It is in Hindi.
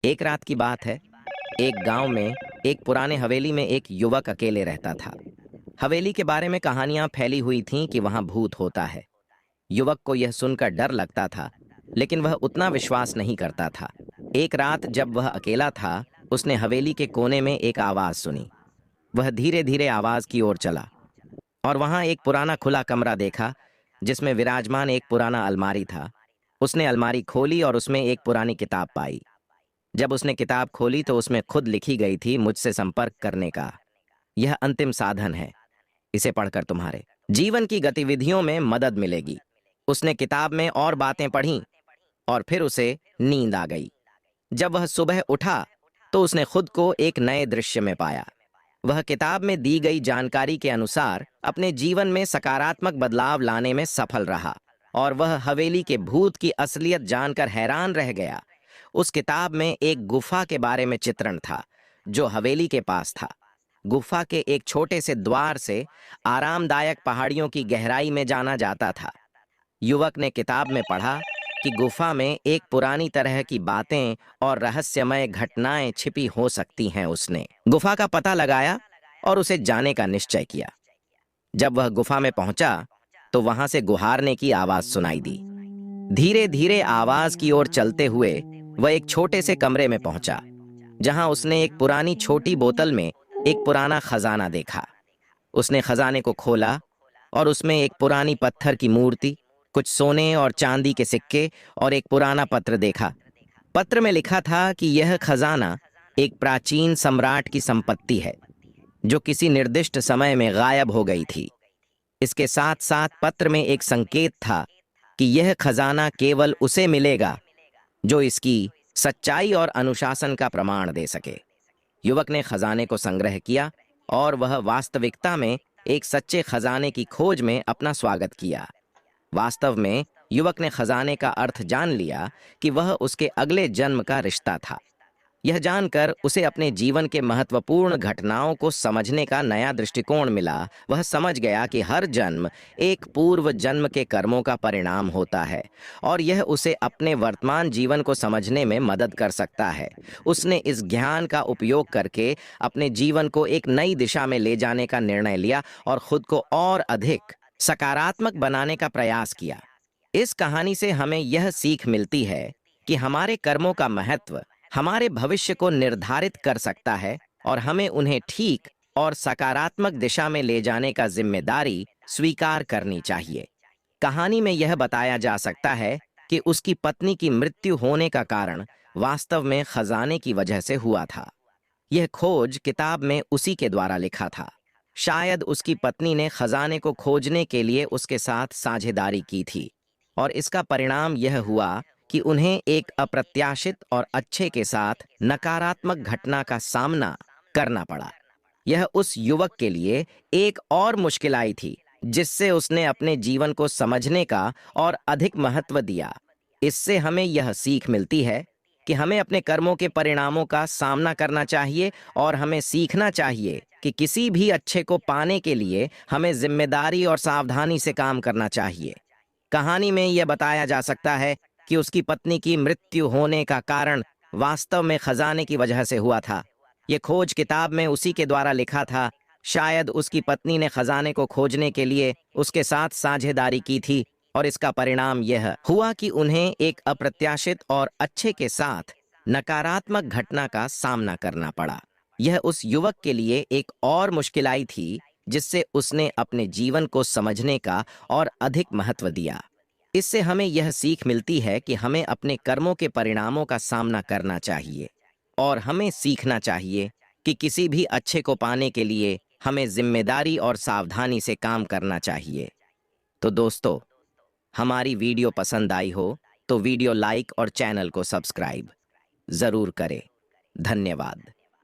एक रात की बात है। एक गांव में एक पुराने हवेली में एक युवक अकेले रहता था। हवेली के बारे में कहानियां फैली हुई थीं कि वहां भूत होता है। युवक को यह सुनकर डर लगता था, लेकिन वह उतना विश्वास नहीं करता था। एक रात जब वह अकेला था, उसने हवेली के कोने में एक आवाज सुनी। वह धीरे धीरे आवाज की ओर चला और वहां एक पुराना खुला कमरा देखा, जिसमें विराजमान एक पुराना अलमारी था। उसने अलमारी खोली और उसमें एक पुरानी किताब पाई। जब उसने किताब खोली तो उसमें खुद लिखी गई थी, मुझसे संपर्क करने का यह अंतिम साधन है। इसे पढ़कर तुम्हारे जीवन की गतिविधियों में मदद मिलेगी। उसने किताब में और बातें पढ़ीं और फिर उसे नींद आ गई। जब वह सुबह उठा तो उसने खुद को एक नए दृश्य में पाया। वह किताब में दी गई जानकारी के अनुसार अपने जीवन में सकारात्मक बदलाव लाने में सफल रहा और वह हवेली के भूत की असलियत जानकर हैरान रह गया। उस किताब में एक गुफा के बारे में चित्रण था, जो हवेली के पास था। गुफा के एक छोटे से द्वार से आरामदायक पहाड़ियों की गहराई में जाना जाता था। युवक ने किताब में पढ़ा कि गुफा में एक पुरानी तरह की बातें और रहस्यमय घटनाएं छिपी हो सकती हैं। उसने गुफा का पता लगाया और उसे जाने का निश्चय किया। जब वह गुफा में पहुंचा तो वहां से गुहारने की आवाज सुनाई दी। धीरे धीरे आवाज की ओर चलते हुए वह एक छोटे से कमरे में पहुंचा, जहां उसने एक पुरानी छोटी बोतल में एक पुराना खजाना देखा। उसने खजाने को खोला और उसमें एक पुरानी पत्थर की मूर्ति, कुछ सोने और चांदी के सिक्के और एक पुराना पत्र देखा। पत्र में लिखा था कि यह खजाना एक प्राचीन सम्राट की संपत्ति है, जो किसी निर्दिष्ट समय में गायब हो गई थी। इसके साथ साथ पत्र में एक संकेत था कि यह खजाना केवल उसे मिलेगा जो इसकी सच्चाई और अनुशासन का प्रमाण दे सके। युवक ने खजाने को संग्रह किया और वह वास्तविकता में एक सच्चे खजाने की खोज में अपना स्वागत किया। वास्तव में युवक ने खजाने का अर्थ जान लिया कि वह उसके अगले जन्म का रिश्ता था। यह जानकर उसे अपने जीवन के महत्वपूर्ण घटनाओं को समझने का नया दृष्टिकोण मिला। वह समझ गया कि हर जन्म एक पूर्व जन्म के कर्मों का परिणाम होता है और यह उसे अपने वर्तमान जीवन को समझने में मदद कर सकता है। उसने इस ज्ञान का उपयोग करके अपने जीवन को एक नई दिशा में ले जाने का निर्णय लिया और खुद को और अधिक सकारात्मक बनाने का प्रयास किया। इस कहानी से हमें यह सीख मिलती है कि हमारे कर्मों का महत्व हमारे भविष्य को निर्धारित कर सकता है और हमें उन्हें ठीक और सकारात्मक दिशा में ले जाने का जिम्मेदारी स्वीकार करनी चाहिए। कहानी में यह बताया जा सकता है कि उसकी पत्नी की मृत्यु होने का कारण वास्तव में खजाने की वजह से हुआ था। यह खोज किताब में उसी के द्वारा लिखा था। शायद उसकी पत्नी ने खजाने को खोजने के लिए उसके साथ साझेदारी की थी और इसका परिणाम यह हुआ कि उन्हें एक अप्रत्याशित और अच्छे के साथ नकारात्मक घटना का सामना करना पड़ा। यह उस युवक के लिए एक और मुश्किल आई थी, जिससे उसने अपने जीवन को समझने का और अधिक महत्व दिया। इससे हमें यह सीख मिलती है कि हमें अपने कर्मों के परिणामों का सामना करना चाहिए और हमें सीखना चाहिए कि किसी भी अच्छे को पाने के लिए हमें जिम्मेदारी और सावधानी से काम करना चाहिए। कहानी में यह बताया जा सकता है कि उसकी पत्नी की मृत्यु होने का कारण वास्तव में खजाने की वजह से हुआ था। यह खोज किताब में उसी के द्वारा लिखा था। शायद उसकी पत्नी ने खजाने को खोजने के लिए उसके साथ साझेदारी की थी और इसका परिणाम यह हुआ कि उन्हें एक अप्रत्याशित और अच्छे के साथ नकारात्मक घटना का सामना करना पड़ा। यह उस युवक के लिए एक और मुश्किल आई थी, जिससे उसने अपने जीवन को समझने का और अधिक महत्व दिया। इससे हमें यह सीख मिलती है कि हमें अपने कर्मों के परिणामों का सामना करना चाहिए और हमें सीखना चाहिए कि किसी भी अच्छे को पाने के लिए हमें जिम्मेदारी और सावधानी से काम करना चाहिए। तो दोस्तों, हमारी वीडियो पसंद आई हो तो वीडियो लाइक और चैनल को सब्सक्राइब जरूर करें। धन्यवाद।